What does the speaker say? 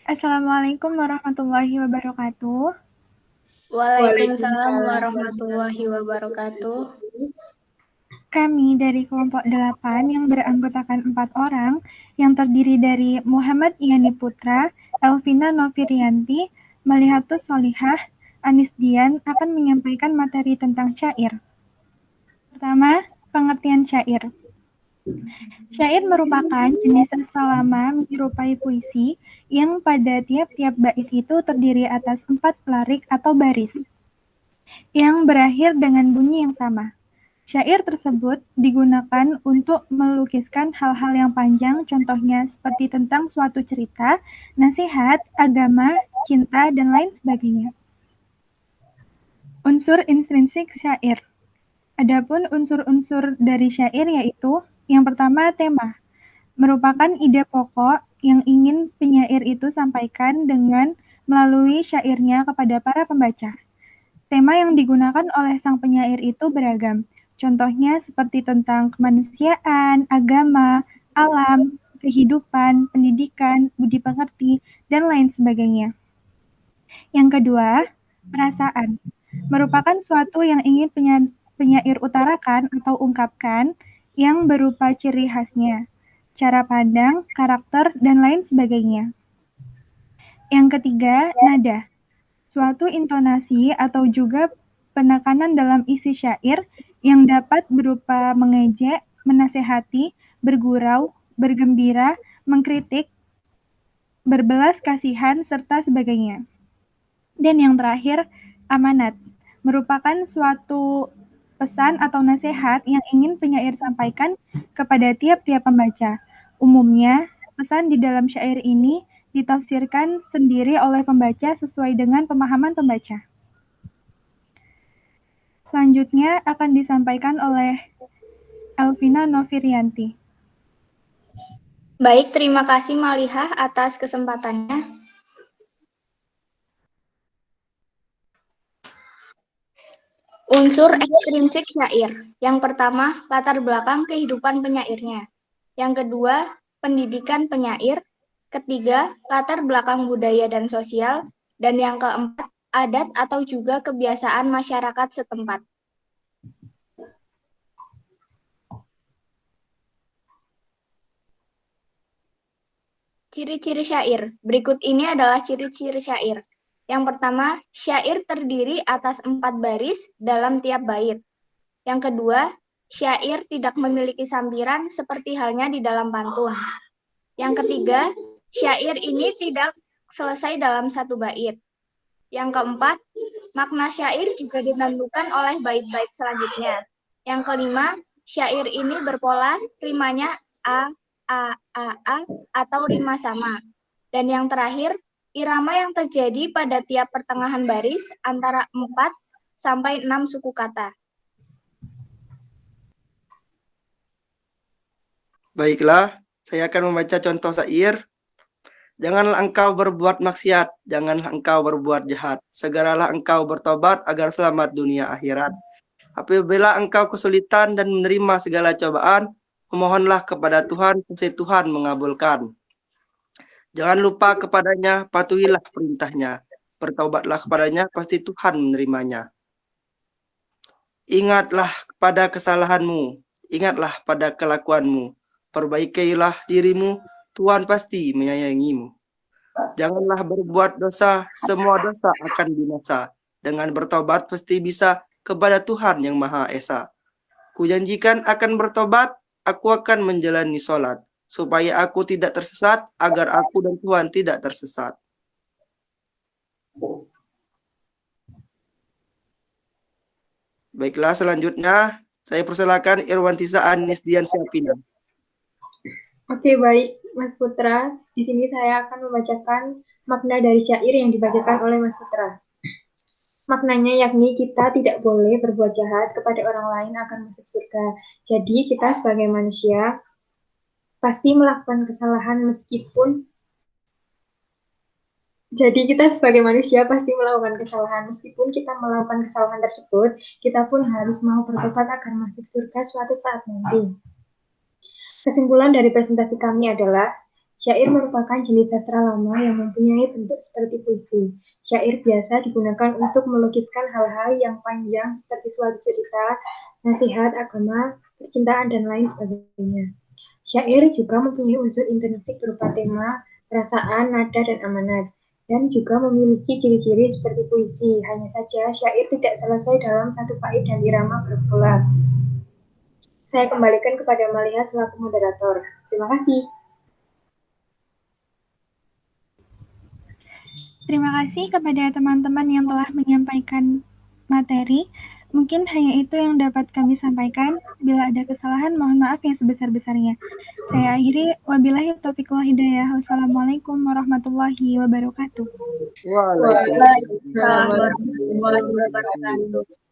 Assalamualaikum warahmatullahi wabarakatuh. Waalaikumsalam warahmatullahi wabarakatuh. Kami dari kelompok 8 yang beranggotakan 4 orang yang terdiri dari Muhammad Yani Putra, Elvina Novirianti, Malihatus Solihah, Anis Dian akan menyampaikan materi tentang syair. Pertama, pengertian syair. Syair merupakan jenis sastra menyerupai puisi yang pada tiap-tiap bait itu terdiri atas 4 pelarik atau baris yang berakhir dengan bunyi yang sama. Syair tersebut digunakan untuk melukiskan hal-hal yang panjang, contohnya seperti tentang suatu cerita, nasihat, agama, cinta, dan lain sebagainya. Unsur intrinsik syair. Adapun unsur-unsur dari syair yaitu yang pertama tema, merupakan ide pokok yang ingin penyair itu sampaikan dengan melalui syairnya kepada para pembaca. Tema yang digunakan oleh sang penyair itu beragam, contohnya seperti tentang kemanusiaan, agama, alam, kehidupan, pendidikan, budi pekerti, dan lain sebagainya. Yang kedua, perasaan. Merupakan suatu yang ingin penyair utarakan atau ungkapkan yang berupa ciri khasnya, cara pandang, karakter, dan lain sebagainya. Yang ketiga, nada. Suatu intonasi atau juga penekanan dalam isi syair yang dapat berupa mengejek, menasehati, bergurau, bergembira, mengkritik, berbelas kasihan, serta sebagainya. Dan yang terakhir, amanat. Merupakan suatu pesan atau nasihat yang ingin penyair sampaikan kepada tiap-tiap pembaca. Umumnya, pesan di dalam syair ini ditafsirkan sendiri oleh pembaca sesuai dengan pemahaman pembaca. Selanjutnya akan disampaikan oleh Elvina Novirianti. Baik, terima kasih Malihah atas kesempatannya. Unsur ekstrinsik syair. Yang pertama, latar belakang kehidupan penyairnya. Yang kedua, pendidikan penyair. Ketiga, latar belakang budaya dan sosial. Dan yang keempat, adat atau juga kebiasaan masyarakat setempat. Ciri-ciri syair. Berikut ini adalah ciri-ciri syair. Yang pertama, syair terdiri atas 4 baris dalam tiap bait. Yang kedua, syair tidak memiliki sambiran seperti halnya di dalam pantun. Yang ketiga, syair ini tidak selesai dalam satu bait. Yang keempat, makna syair juga ditentukan oleh bait-bait selanjutnya. Yang kelima, syair ini berpola, rimanya A, A, atau rima sama. Dan yang terakhir, irama yang terjadi pada tiap pertengahan baris antara 4 sampai 6 suku kata. Baiklah, saya akan membaca contoh syair. Janganlah engkau berbuat maksiat, janganlah engkau berbuat jahat. Segeralah engkau bertobat agar selamat dunia akhirat. Apabila engkau kesulitan dan menerima segala cobaan, memohonlah kepada Tuhan, pasti Tuhan mengabulkan. Jangan lupa kepadanya, patuhilah perintahnya. Bertobatlah kepadanya, pasti Tuhan menerimanya. Ingatlah pada kesalahanmu, ingatlah pada kelakuanmu. Perbaikilah dirimu, Tuhan pasti menyayangimu. Janganlah berbuat dosa, semua dosa akan binasa. Dengan bertobat pasti bisa kepada Tuhan yang Maha Esa. Kujanjikan akan bertobat, aku akan menjalani sholat, supaya aku tidak tersesat, agar aku dan Tuhan tidak tersesat. Baiklah, selanjutnya saya persilakan Irwantisa Anis Dian Syapina. Oke, baik, Mas Putra. Di sini saya akan membacakan makna dari syair yang dibacakan oleh Mas Putra. Maknanya yakni kita tidak boleh berbuat jahat kepada orang lain akan masuk surga. Jadi kita sebagai manusia pasti melakukan kesalahan meskipun kita melakukan kesalahan tersebut, kita pun harus mau bertobat agar masuk surga suatu saat nanti. Kesimpulan dari presentasi kami adalah Syair merupakan jenis sastra lama yang mempunyai bentuk seperti puisi. Syair biasa digunakan untuk melukiskan hal-hal yang panjang seperti suatu cerita, nasihat agama, percintaan, dan lain sebagainya. Syair juga mempunyai unsur intrinsik berupa tema, perasaan, nada, dan amanat, dan juga memiliki ciri-ciri seperti puisi. Hanya saja syair tidak selesai dalam satu bait dan irama berpola. Saya kembalikan kepada Malia selaku moderator. Terima kasih. Terima kasih kepada teman-teman yang telah menyampaikan materi. Mungkin hanya itu yang dapat kami sampaikan. Bila ada kesalahan, mohon maaf yang sebesar-besarnya. Saya akhiri, wabillahi taufiq wal hidayah. Wassalamualaikum warahmatullahi wabarakatuh. Waalaikumsalam Waalaikumsalam warahmatullahi wabarakatuh.